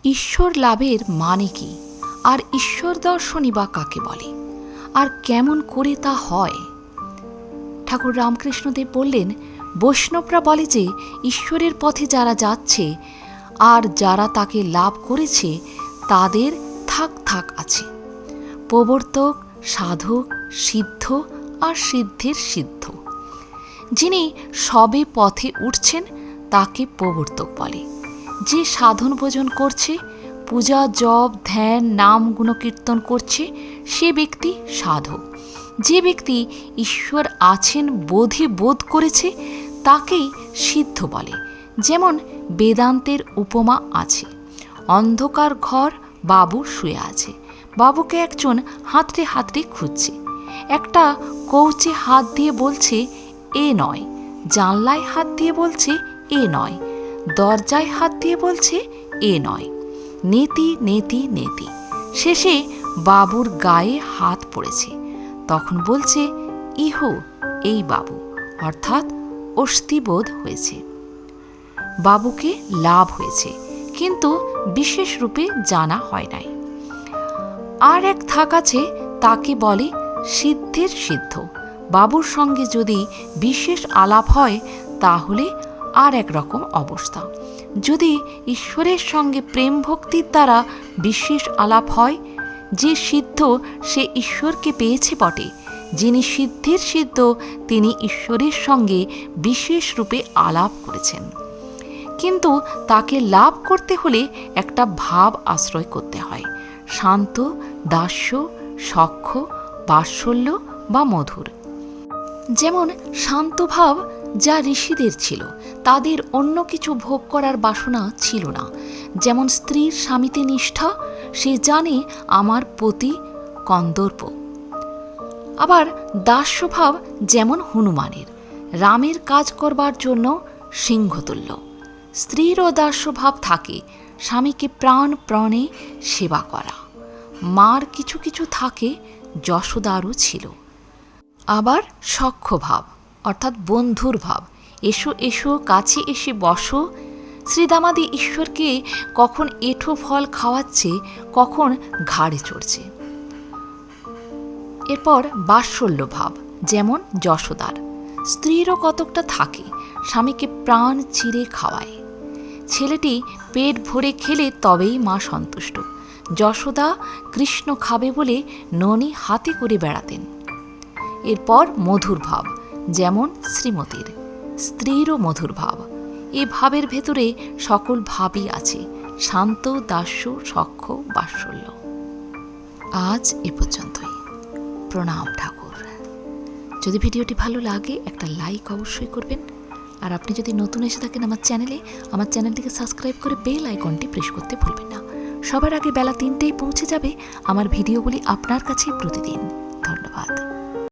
ঈশ্বর লাভের মানে কি, আর ঈশ্বর দর্শনই বা কাকে বলে, আর কেমন করে তা হয়? ঠাকুর রামকৃষ্ণদেব বললেন, বৈষ্ণবরা বলে যে ঈশ্বরের পথে যারা যাচ্ছে আর যারা তাকে লাভ করেছে তাদের থাক থাক আছে। প্রবর্তক, সাধক, সিদ্ধ আর সিদ্ধের সিদ্ধ। যিনি সবে পথে উঠছেন তাকে প্রবর্তক বলে। যে সাধন ভোজন করছে, পূজা, জপ, ধ্যান, নাম, গুণকীর্তন করছে, সে ব্যক্তি সাধক। যে ব্যক্তি ঈশ্বর আছেন বোধ করেছে তাকেই সিদ্ধ বলে। যেমন বেদান্তের উপমা আছে। অন্ধকার ঘর, বাবু শুয়ে আছে। বাবুকে একজন হাতড়ে হাতড়ে খুঁজছে। একটা কৌচে হাত দিয়ে বলছে এ নয়, জানলায় হাত দিয়ে বলছে এ নয়, দরজায় হাত দিয়ে বলছে এ নয়। নেতি নেতি নেতি, শেষে বাবুর গায়ে হাত পড়েছে। তখন বলছে ইহো এই বাবু, অর্থাৎ অস্তিবোধ হয়েছে। বাবুকে লাভ হয়েছে, কিন্তু বিশেষ রূপে জানা হয় নাই। আর এক থাক আছে, তাকে বলে সিদ্ধের সিদ্ধ। বাবুর সঙ্গে যদি বিশেষ আলাপ হয় তাহলে আর এক রকম অবস্থা। যদি ঈশ্বরের সঙ্গে প্রেম ভক্তির দ্বারা বিশেষ আলাপ হয়, যে সিদ্ধ সে ঈশ্বরকে পেয়েছে বটে। যিনি সিদ্ধের সিদ্ধ তিনি ঈশ্বরের সঙ্গে বিশেষ রূপে আলাপ করেছেন, কিন্তু তাকে লাভ করতে হলে একটা ভাব আশ্রয় করতে হয়। শান্ত, দাস্য, সখ্য, বাৎসল্য বা মধুর। যেমন শান্ত ভাব যা ঋষিদের ছিল, তাদের অন্য কিছু ভোগ করার বাসনা ছিল না। যেমন স্ত্রীর স্বামীতে নিষ্ঠা, সে জানে আমার পতি কন্দর্প। আবার দাস্যভাব যেমন হনুমানের, রামের কাজ করবার জন্য সিংহতুল্য। স্ত্রীরও দাস্যভাব থাকে, স্বামীকে প্রাণ প্রাণে সেবা করা। মার কিছু কিছু থাকে, যশোদারও ছিল। আবার সখ্যভাব অর্থাৎ বন্ধুর ভাব, এসো এসো কাছে এসে বসো। শ্রীদামাদি ঈশ্বরকে কখন এঁঠো ফল খাওয়াচ্ছে, কখন ঘাড়ে চড়ছে। এরপর বাৎসল্য ভাব, যেমন যশোদার। স্ত্রীরও কতকটা থাকে, স্বামীকে প্রাণ চিরে খাওয়ায়। ছেলেটি পেট ভরে খেলে তবেই মা সন্তুষ্ট। যশোদা কৃষ্ণ খাবে বলে ননি হাতে করে বেড়াতেন। এরপর মধুর ভাব, যেমন শ্রীমতীর। স্ত্রীরও মধুর ভাব। এ ভাবের ভেতরে সকল ভাবই আছে, শান্ত, দাস্য, সখ্য, বাৎসল্য। আজ এ পর্যন্তই। প্রণাম ঠাকুর। যদি ভিডিওটি ভালো লাগে একটা লাইক অবশ্যই করবেন। আর আপনি যদি নতুন এসে থাকেন আমার চ্যানেলটিকে সাবস্ক্রাইব করে বেল আইকনটি প্রেস করতে ভুলবেন না। সবার আগে বেলা 3টেই পৌঁছে যাবে আমার ভিডিওগুলি আপনার কাছে প্রতিদিন। ধন্যবাদ।